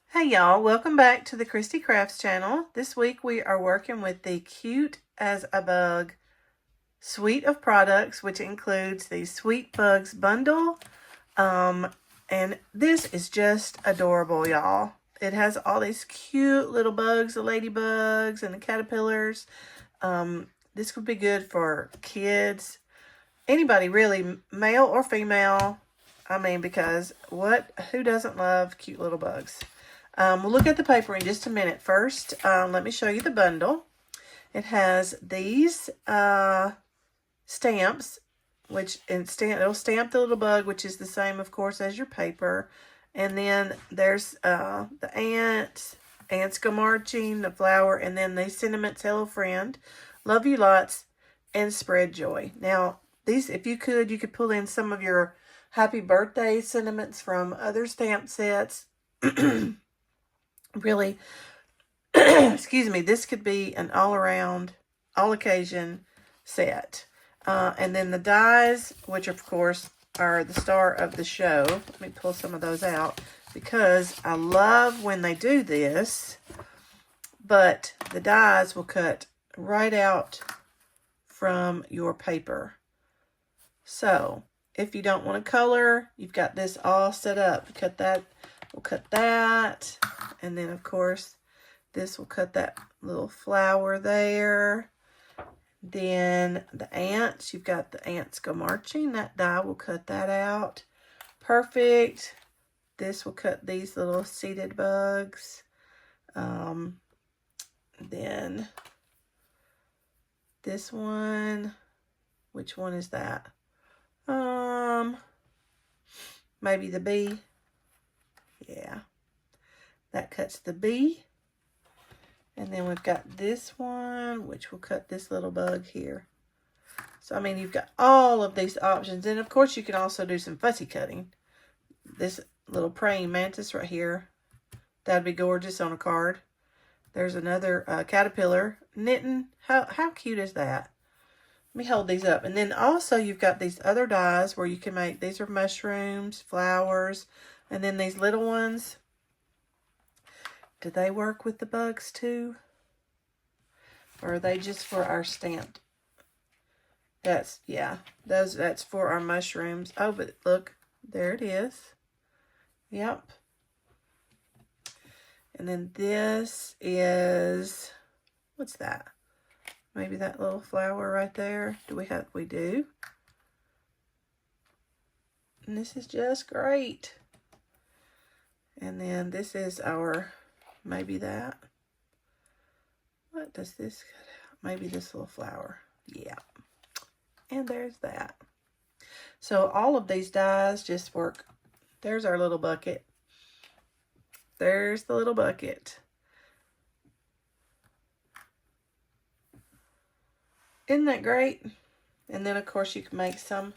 Hey y'all, welcome back to the Christy Crafts channel. This week we are working with the Cute as a Bug suite of products, which includes the Sweet Bugs bundle. And this is just adorable, y'all. It has all these cute little bugs, the ladybugs and the caterpillars. This would be good for kids, anybody really, male or female. I mean, because who doesn't love cute little bugs? We'll look at the paper in just a minute. First, let me show you the bundle. It has these stamps, it'll stamp the little bug, which is the same, of course, as your paper. And then there's the ants go marching, the flower, and then the sentiments, hello friend, love you lots, and spread joy. Now, these, if you could pull in some of your happy birthday sentiments from other stamp sets. Really, excuse me, this could be an all-around, all-occasion set. And then the dies, which of course are the star of the show. Let me pull some of those out because I love when they do this, but the dies will cut right out from your paper. So if you don't want to color, you've got this all set up. Cut that, we'll cut that. And then, of course, this will cut that little flower there. Then the ants, you've got the ants go marching. That die will cut that out. Perfect. This will cut these little seeded bugs. Then this one, which one is that? Maybe the bee. Yeah. That cuts the bee. And then we've got this one, which will cut this little bug here. So, I mean, you've got all of these options. And, of course, you can also do some fussy cutting. This little praying mantis right here, that'd be gorgeous on a card. There's another caterpillar knitting. How cute is that? Let me hold these up. And then also you've got these other dies where you can make, these are mushrooms, flowers, and then these little ones. Do they work with the bugs too? Or are they just for our stamped? That's for our mushrooms. Oh, but look, there it is. Yep. And then this is, what's that? Maybe that little flower right there. We do. And this is just great. And then this is our, maybe that. What does this cut out? Maybe this little flower. Yeah. And there's that. So all of these dies just work. There's our little bucket. There's the little bucket. Isn't that great? And then, of course, you can make some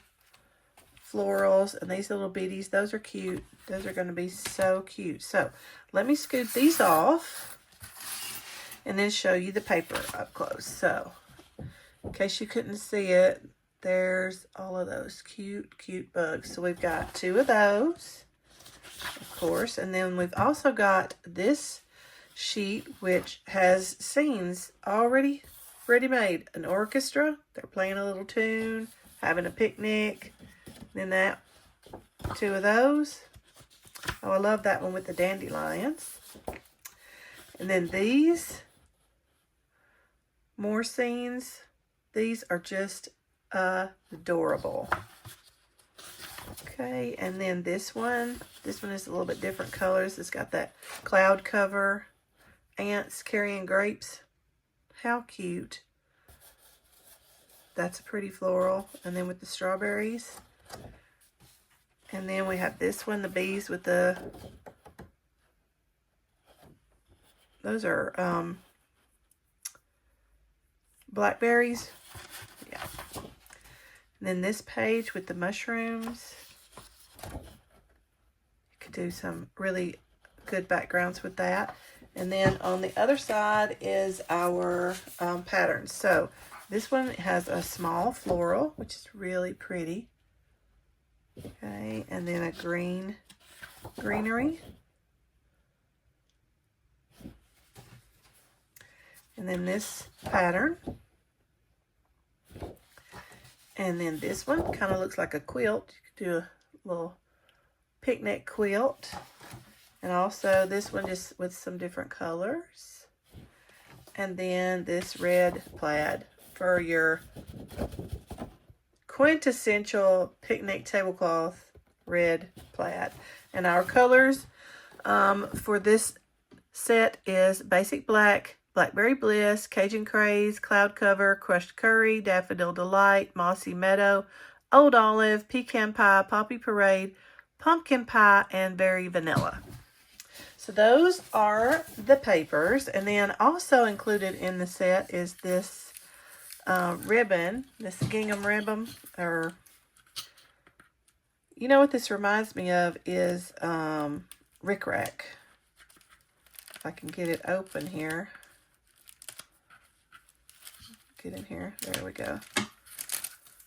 florals. And these little bitties, those are cute. Those are going to be so cute. So, let me scoot these off and then show you the paper up close. So, in case you couldn't see it, there's all of those cute, cute bugs. So, we've got 2 of those, of course. And then we've also got this sheet, which has scenes already ready-made. An orchestra, they're playing a little tune, having a picnic. Then that, 2 of those. Oh, I love that one with the dandelions. And then these, more scenes. These are just adorable. Okay, and then this one is a little bit different colors. It's got that cloud cover, ants carrying grapes. How cute. That's a pretty floral. And then with the strawberries. And then we have this one, the bees with the, those are blackberries. Yeah. And then this page with the mushrooms. You could do some really good backgrounds with that. And then on the other side is our patterns. So this one has a small floral, which is really pretty. Okay, and then a greenery. And then this pattern. And then this one kind of looks like a quilt. You could do a little picnic quilt. And also this one just with some different colors. And then this red plaid for your quintessential picnic tablecloth red plaid. And our colors for this set is basic black, blackberry bliss, Cajun craze, cloud cover, crushed curry, daffodil delight, mossy meadow, old olive, pecan pie, poppy parade, pumpkin pie, and berry vanilla. So those are the papers. And then also included in the set is this ribbon, this gingham ribbon, or you know what this reminds me of is rickrack. If I can get it open here. Get in here. There we go.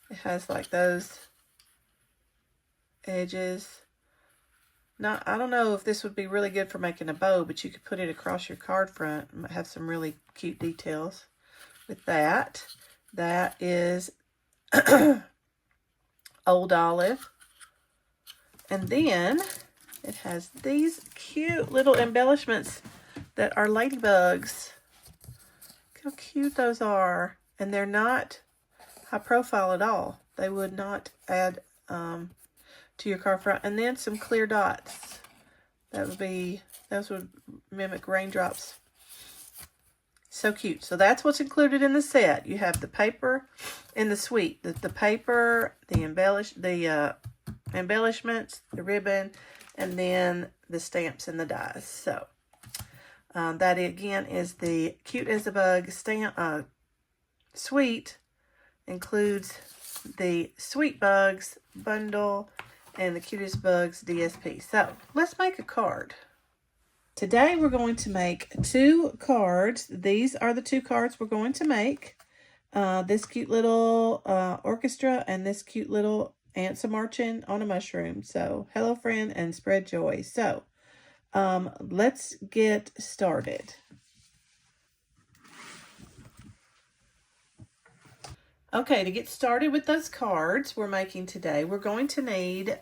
It has like those edges. Now, I don't know if this would be really good for making a bow, but you could put it across your card front and have some really cute details with that. That is old olive. And then it has these cute little embellishments that are ladybugs. Look how cute those are. And they're not high profile at all. They would not add to your card front. And then some clear dots. Those would mimic raindrops. So cute. So that's what's included in the set. You have the paper and the suite. The paper, the embellishments, the ribbon, and then the stamps and the dies. So that again is the Cute as a Bug stamp suite. Includes the Sweet Bugs bundle and the Cutest Bugs DSP. So let's make a card. Today we're going to make 2 cards. These are the 2 cards we're going to make. This cute little orchestra and this cute little ants marching on a mushroom. So hello friend and spread joy. So let's get started. Okay, to get started with those cards we're making today, we're going to need,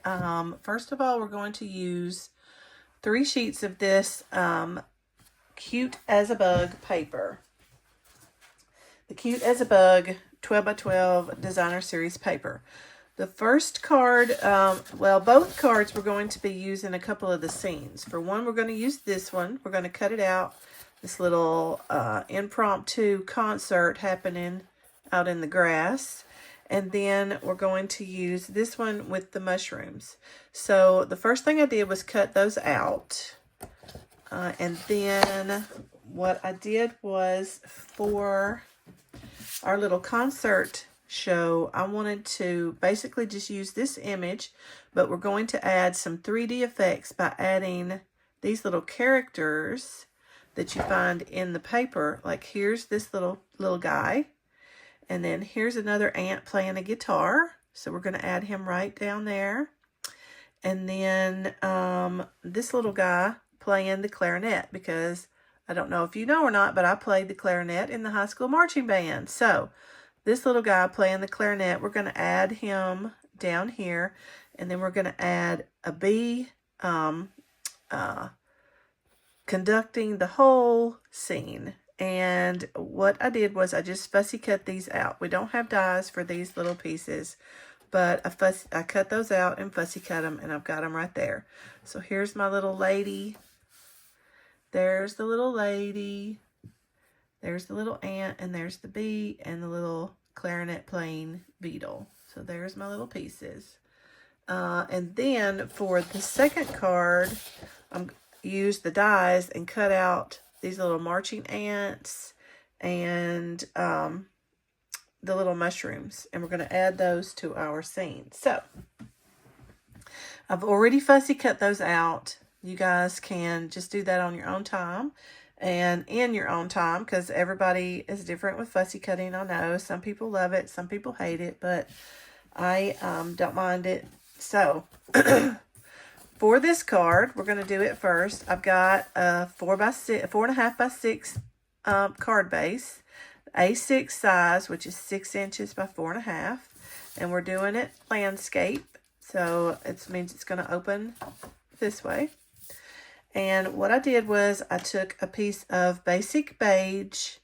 first of all, we're going to use 3 sheets of this Cute as a Bug paper. The Cute as a Bug 12 by 12 designer series paper. The first card, well, both cards we're going to be using a couple of the scenes. For one, we're going to use this one. We're going to cut it out. This little impromptu concert happening out in the grass. And then we're going to use this one with the mushrooms. So the first thing I did was cut those out. And then what I did was for our little concert show, I wanted to basically just use this image, but we're going to add some 3D effects by adding these little characters that you find in the paper. Like here's this little guy. And then here's another ant playing a guitar. So we're going to add him right down there. And then this little guy playing the clarinet, because I don't know if you know or not, but I played the clarinet in the high school marching band. So this little guy playing the clarinet, we're going to add him down here. And then we're going to add a bee conducting the whole scene. And what I did was I just fussy cut these out. We don't have dies for these little pieces, but I cut those out and fussy cut them, and I've got them right there. So here's my little lady. There's the little lady. There's the little ant, and there's the bee, and the little clarinet playing beetle. So there's my little pieces. And then for the second card, I'm use the dies and cut out these little marching ants and the little mushrooms. And we're going to add those to our scene. So I've already fussy cut those out. You guys can just do that on your own time and in your own time, because everybody is different with fussy cutting. I know some people love it, some people hate it, but I don't mind it. So for this card, we're going to do it first. I've got a 4.5 by 6 card base, A6 size, which is 6 inches by 4.5. And we're doing it landscape. So it means it's going to open this way. And what I did was I took a piece of basic beige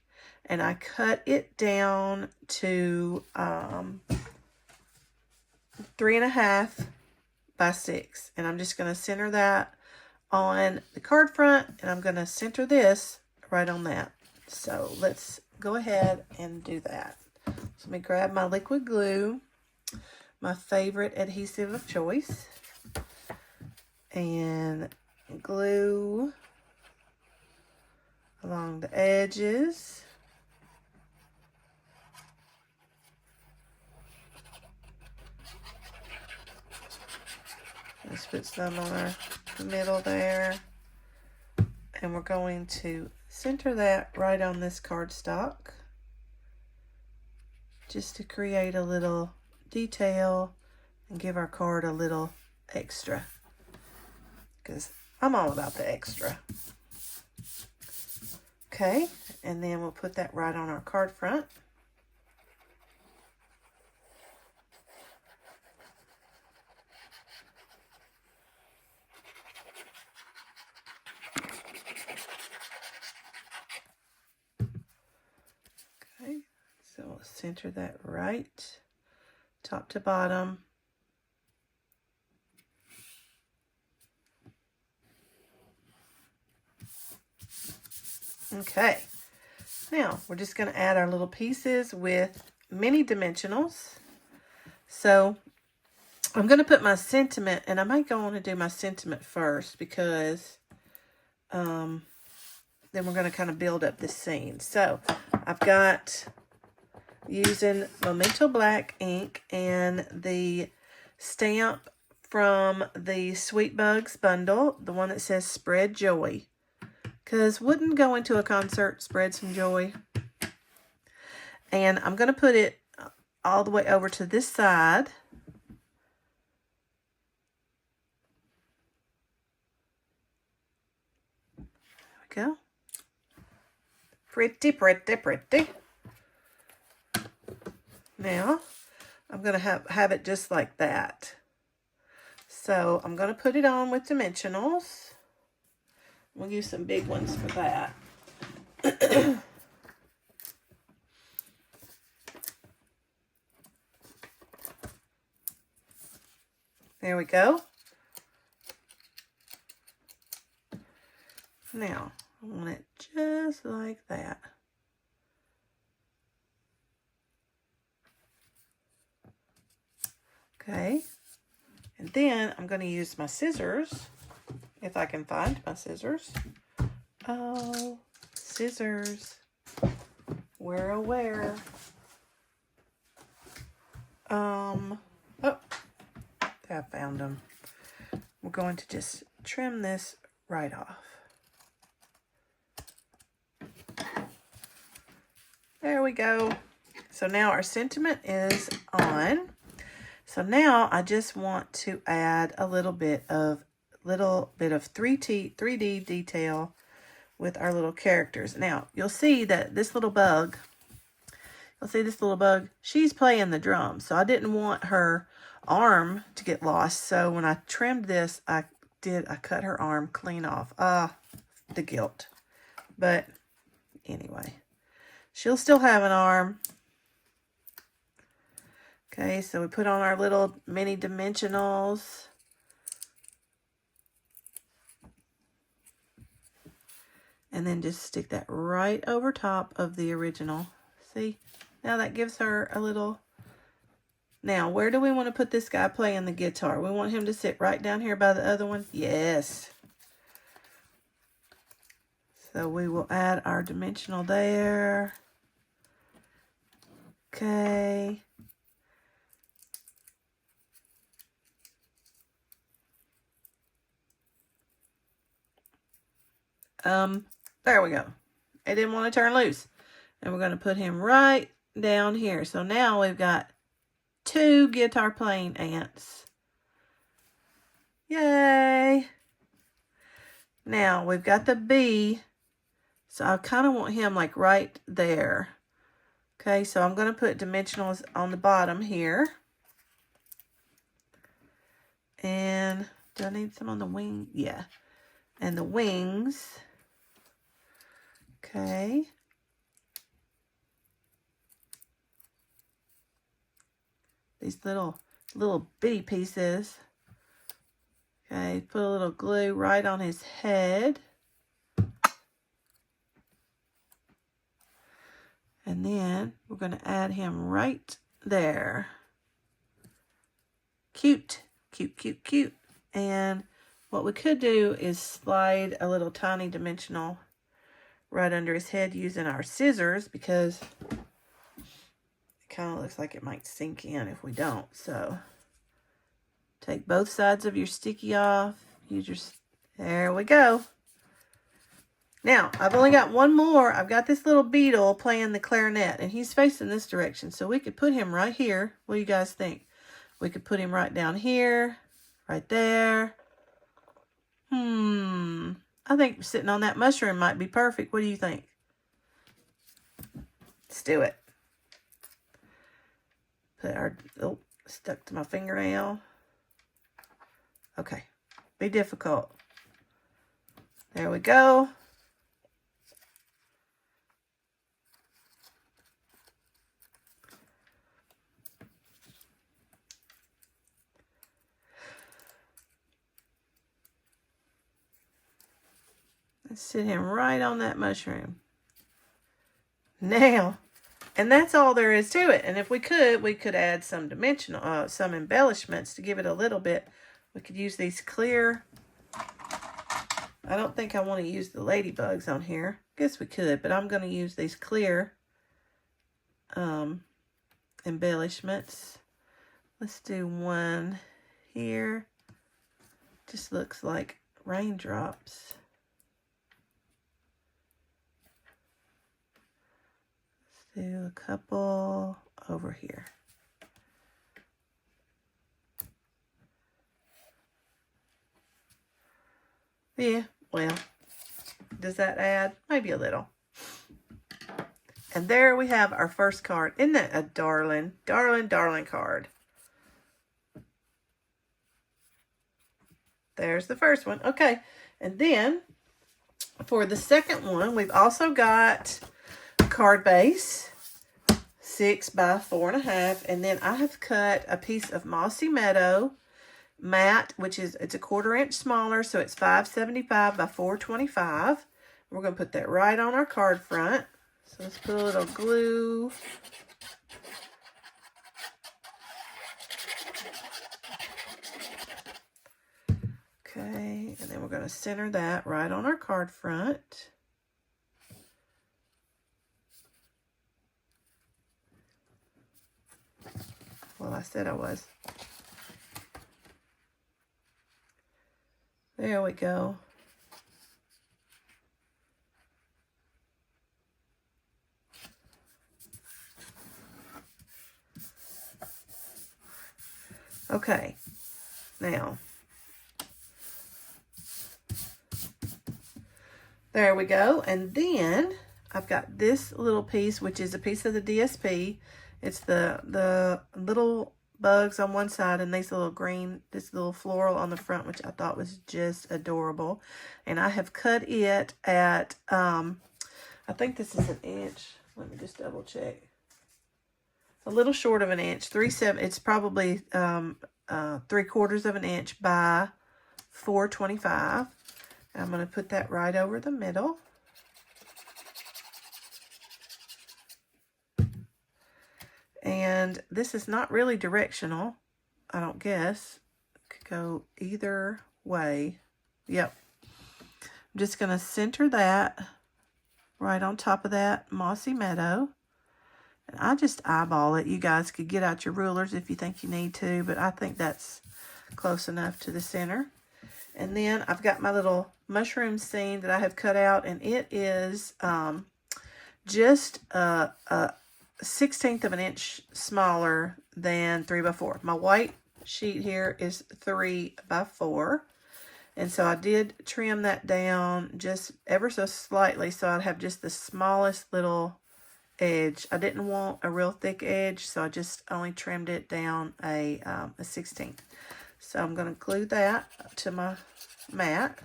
and I cut it down to 3.5 by 6. And I'm just going to center that on the card front, and I'm going to center this right on that. So let's go ahead and do that. So let me grab my liquid glue, my favorite adhesive of choice, and glue along the edges. Let's put some on our middle there. And we're going to center that right on this cardstock, just to create a little detail and give our card a little extra, because I'm all about the extra. Okay, and then we'll put that right on our card front. Okay, so we'll center that right top to bottom. Okay, now we're just going to add our little pieces with mini dimensionals. So I'm going to put my sentiment, and I might go on and do my sentiment first, because then we're going to kind of build up this scene. So I've got, using Memento Black ink and the stamp from the Sweet Bugs bundle, the one that says Spread Joy. Because wouldn't go into a concert, spread some joy. And I'm going to put it all the way over to this side. There we go. Pretty, pretty, pretty. Now, I'm going to have it just like that. So, I'm going to put it on with dimensionals. We'll use some big ones for that. There we go. Now, I want it just like that. Okay. And then I'm going to use my scissors. If I can find my scissors. Oh, scissors. Where, oh, where? Oh, I found them. We're going to just trim this right off. There we go. So now our sentiment is on. So now I just want to add a little bit of 3D detail with our little characters. Now, you'll see that this little bug, she's playing the drum. So I didn't want her arm to get lost. So when I trimmed this, I cut her arm clean off. The guilt. But anyway, she'll still have an arm. Okay, so we put on our little mini dimensionals. And then just stick that right over top of the original. See? Now that gives her a little... Now, where do we want to put this guy playing the guitar? We want him to sit right down here by the other one? Yes. So we will add our dimensional there. Okay. There we go. It didn't want to turn loose. And we're going to put him right down here. So now we've got 2 guitar playing ants. Yay! Now we've got the bee So I kind of want him like right there. Okay, so I'm going to put dimensionals on the bottom here. And do I need some on the wing? Yeah. And the wings. Okay. These little bitty pieces. Okay, put a little glue right on his head. And then we're going to add him right there. Cute, cute, cute, cute. And what we could do is slide a little tiny dimensional right under his head using our scissors, because it kind of looks like it might sink in if we don't. So take both sides of your sticky off. There we go. Now, I've only got one more. I've got this little beetle playing the clarinet, and he's facing this direction. So we could put him right here. What do you guys think? We could put him right down here, right there. I think sitting on that mushroom might be perfect. What do you think? Let's do it. Stuck to my fingernail. Okay, be difficult. There we go. Let's sit him right on that mushroom. Now, and that's all there is to it. And if we could add some some embellishments to give it a little bit. We could use these clear. I don't think I want to use the ladybugs on here. Guess we could, but I'm going to use these clear embellishments. Let's do one here. Just looks like raindrops. Let's do a couple over here. Yeah, well, does that add? Maybe a little. And there we have our first card. Isn't that a darling, darling, darling card? There's the first one. Okay, and then for the second one, we've also got card base, 6 by 4.5, and then I have cut a piece of Mossy Meadow matte, which is, it's a 1/4 inch smaller, so it's 575 by 425. We're going to put that right on our card front. So let's put a little glue. Okay, and then we're going to center that right on our card front. Well, I said I was. There we go. Okay, now, there we go. And then I've got this little piece, which is a piece of the DSP. It's the little bugs on one side and these little green, this little floral on the front, which I thought was just adorable. And I have cut it at, I think this is 1 inch. Let me just double check. A little short of 1 inch, 3/7. It's probably 3/4 of an inch by 425. And I'm going to put that right over the middle. And this is not really directional, I don't guess. It could go either way. Yep. I'm just going to center that right on top of that Mossy Meadow. And I just eyeball it. You guys could get out your rulers if you think you need to, but I think that's close enough to the center. And then I've got my little mushroom scene that I have cut out, and it is just a 1/16 of an inch smaller than 3 by 4. My white sheet here is 3 by 4. And so I did trim that down just ever so slightly so I'd have just the smallest little edge. I didn't want a real thick edge, so I just only trimmed it down a 1/16. So I'm going to glue that to my mat.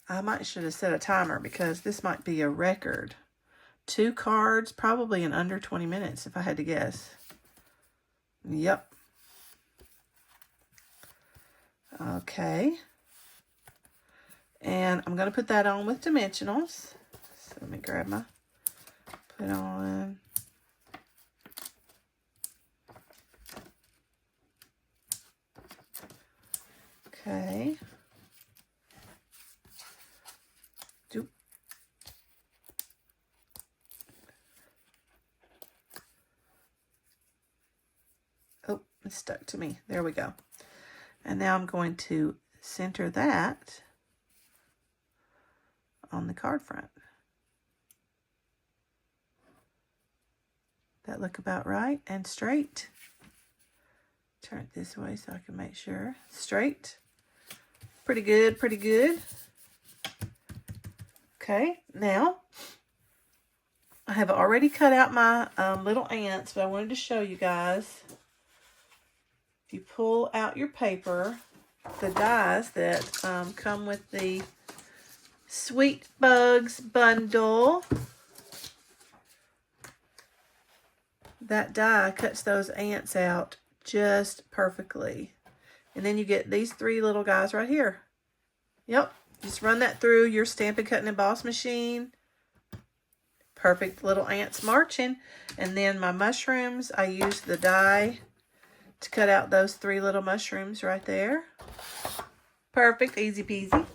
I should have set a timer because this might be a record. 2 cards, probably in under 20 minutes if I had to guess. Yep. Okay. And I'm going to put that on with dimensionals. So let me grab my, put on. Okay. Doop. Oh, it stuck to me. There we go. And now I'm going to center that on the card front. That look about right and straight. Turn it this way so I can make sure. Straight. Pretty good, pretty good. Okay, now I have already cut out my little ants, but I wanted to show you guys. If you pull out your paper, the dies that come with the Sweet Bugs bundle, that die cuts those ants out just perfectly. And then you get these 3 little guys right here. Yep, just run that through your Stampin' Cut and Emboss machine. Perfect little ants marching. And then my mushrooms, I used the die to cut out those 3 little mushrooms right there. Perfect, easy peasy.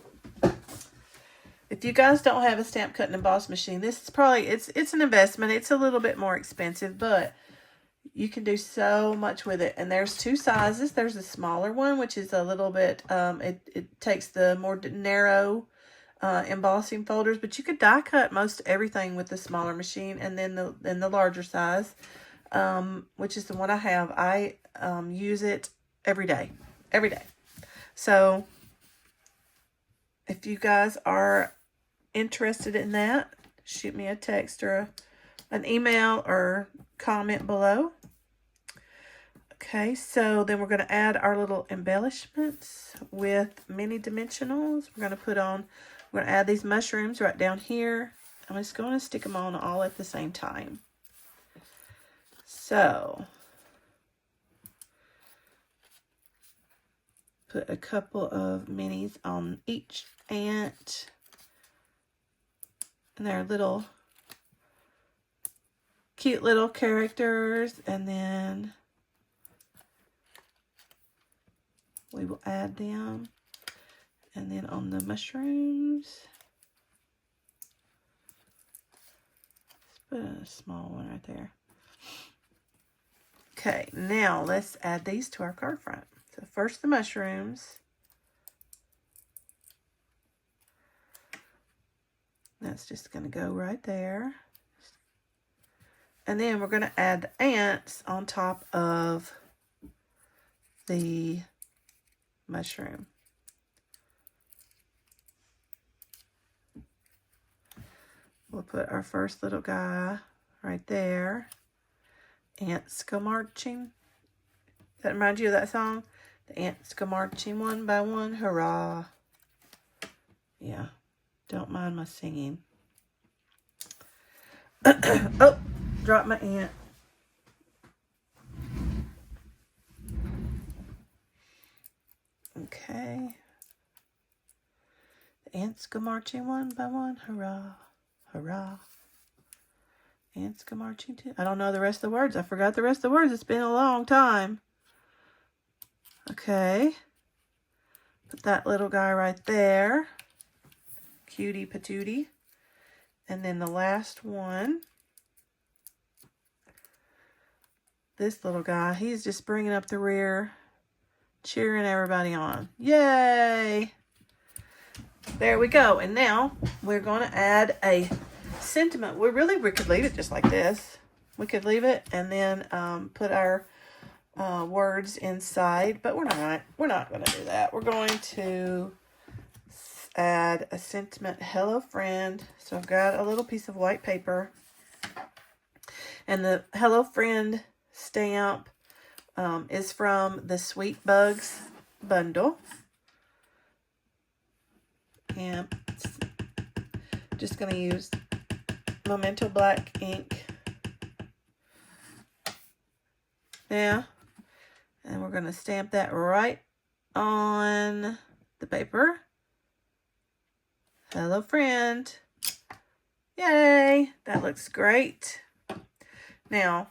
If you guys don't have a Stamp Cut and Emboss machine, this is probably, it's an investment. It's a little bit more expensive, but you can do so much with it. And there's 2 sizes. There's a smaller one, which is a little bit, it takes the more narrow embossing folders, but you could die cut most everything with the smaller machine. And then the larger size, which is the one I have. I use it every day. So if you guys are interested in that, shoot me a text or an email or comment below. Okay, so then we're going to add our little embellishments with mini dimensionals. We're going to add these mushrooms right down here. I'm just going to stick them on all at the same time. So, put a couple of minis on each ant. And they're little, cute little characters. And then we will add them. And then on the mushrooms, let's put a small one right there. Okay, now let's add these to our card front. So first the mushrooms. That's just going to go right there. And then we're going to add the ants on top of the mushroom. We'll put our first little guy right there. Ants go marching. Does that remind you of that song? The ants go marching one by one, hurrah. Yeah, don't mind my singing. Oh, dropped my ant. Okay. The ants go marching one by one, hurrah, hurrah. Ants go marching too. I don't know the rest of the words. I forgot the rest of the words. It's been a long time. Okay. Put that little guy right there. Cutie patootie. And then the last one. This little guy. He's just bringing up the rear. Cheering everybody on. Yay! There we go. And now we're going to add a sentiment. We could leave it just like this. We could leave it and then put our words inside, but we're not going to do that. We're going to add a sentiment, hello friend. So I've got a little piece of white paper, and the hello friend stamp is from the Sweet Bugs bundle. And just going to use Memento black ink now, and we're going to stamp that right on the paper. Hello friend. Yay, that looks great. Now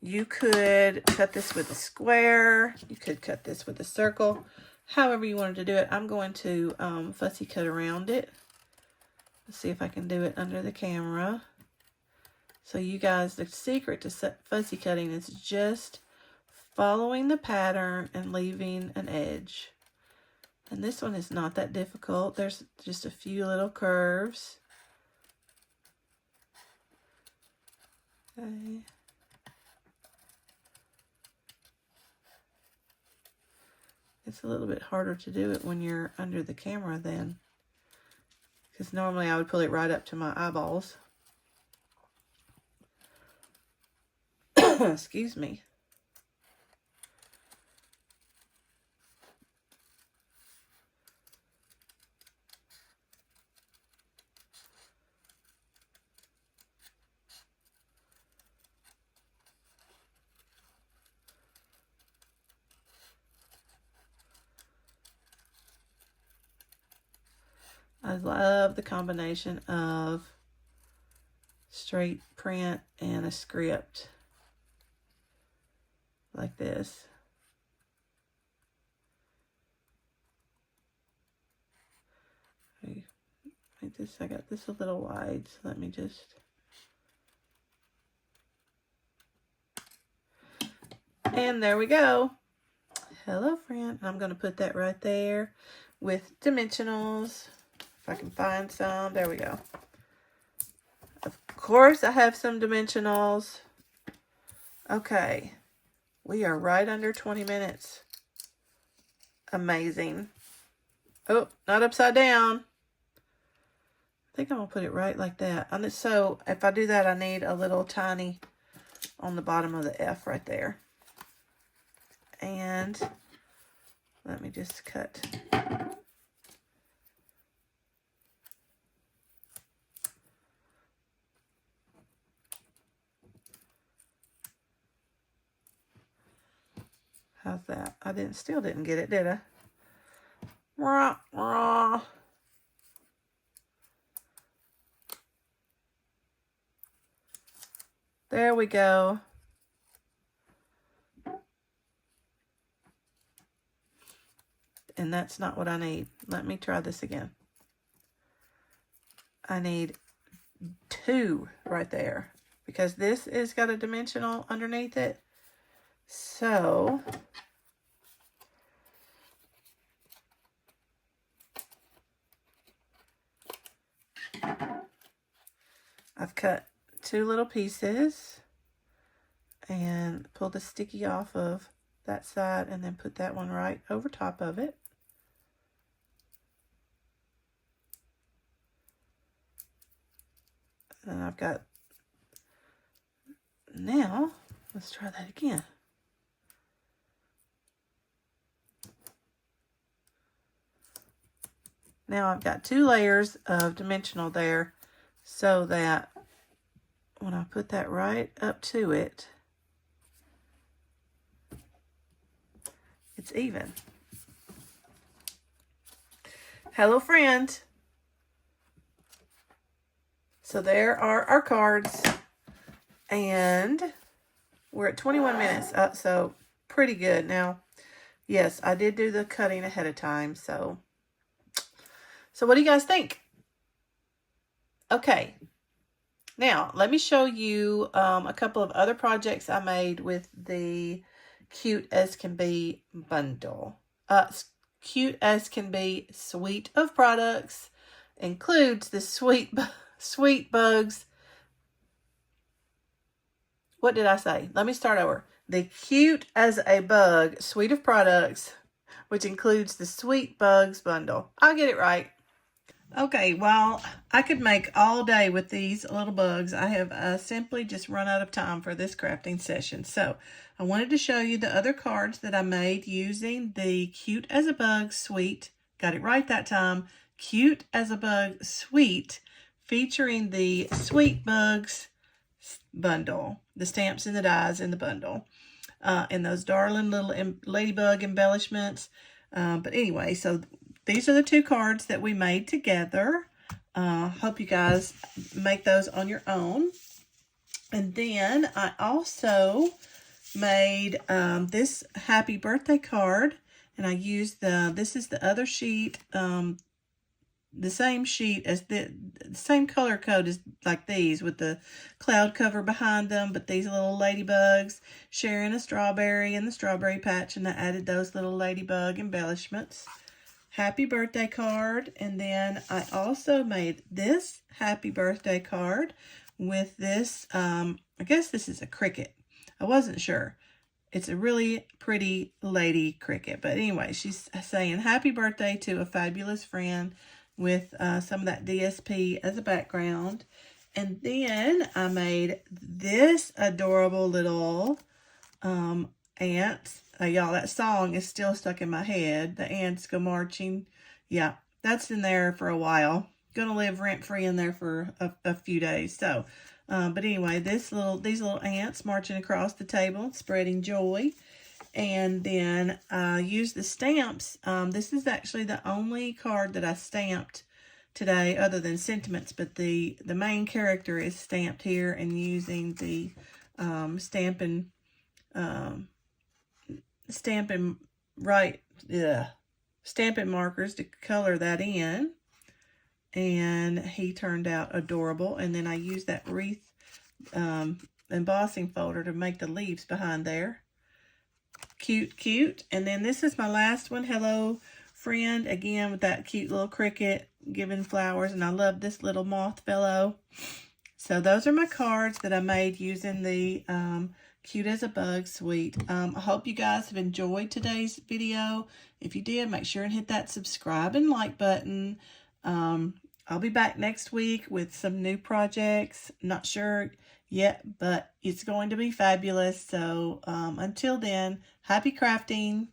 you could cut this with a square, you could cut this with a circle, however you wanted to do it. I'm going to fussy cut around it. Let's see if I can do it under the camera. So you guys, the secret to fussy cutting is just following the pattern and leaving an edge. And this one is not that difficult. There's just a few little curves. Okay. It's a little bit harder to do it when you're under the camera then, because normally I would pull it right up to my eyeballs. Excuse me. I love the combination of straight print and a script like this. Like this, I got this a little wide, so let me just. And there we go. Hello friend. And I'm going to put that right there with dimensionals. If I can find some. There we go. Of course I have some dimensionals. Okay. We are right under 20 minutes. Amazing. Oh, not upside down. I think I'm going to put it right like that. And so if I do that, I need a little tiny on the bottom of the F right there. And let me just cut. How's that? I still didn't get it, did I? Rah, rah. There we go. And that's not what I need. Let me try this again. I need 2 right there, because this is got a dimensional underneath it. So I've cut 2 little pieces and pull the sticky off of that side and then put that one right over top of it. And I've got, now let's try that again. Now I've got 2 layers of dimensional there, so that when I put that right up to it, it's even. Hello friend. So there are our cards, and we're at 21 minutes up, so pretty good. Now, yes, I did do the cutting ahead of time, so what do you guys think? Okay, now let me show you a couple of other projects I made with the Cute as Can Be bundle. Cute as Can Be suite of products includes the Sweet Bugs. What did I say? Let me start over. The Cute as a Bug suite of products, which includes the Sweet Bugs bundle. I'll get it right. Okay, well, I could make all day with these little bugs. I have simply just run out of time for this crafting session. So I wanted to show you the other cards that I made using the Cute as a Bug suite. Got it right that time. Cute as a Bug suite, featuring the Sweet Bugs bundle, the stamps and the dies in the bundle, and those darling little ladybug embellishments. But anyway, so these are the two cards that we made together. Hope you guys make those on your own. And then I also made this happy birthday card, and I used this is the other sheet, the same sheet as the same color code as like these, with the cloud cover behind them, but these little ladybugs sharing a strawberry in the strawberry patch, and I added those little ladybug embellishments. Happy birthday card. And then I also made this happy birthday card with this, I guess this is a cricket. I wasn't sure. It's a really pretty lady cricket. But anyway, she's saying happy birthday to a fabulous friend, with some of that DSP as a background. And then I made this adorable little ants. Y'all, that song is still stuck in my head. The ants go marching. Yeah, that's in there for a while. Gonna live rent-free in there for a few days. So, but anyway, these little ants marching across the table, spreading joy. And then I used the stamps. This is actually the only card that I stamped today other than sentiments, but the main character is stamped here, and using the stamping markers to color that in. And he turned out adorable. And then I used that wreath embossing folder to make the leaves behind there. Cute, cute. And then this is my last one. Hello, friend. Again, with that cute little cricket giving flowers. And I love this little moth fellow. So those are my cards that I made using the Cute as a Bug suite. I hope you guys have enjoyed today's video. If you did, make sure and hit that subscribe and like button. I'll be back next week with some new projects. Not sure yet, but it's going to be fabulous. So until then, happy crafting.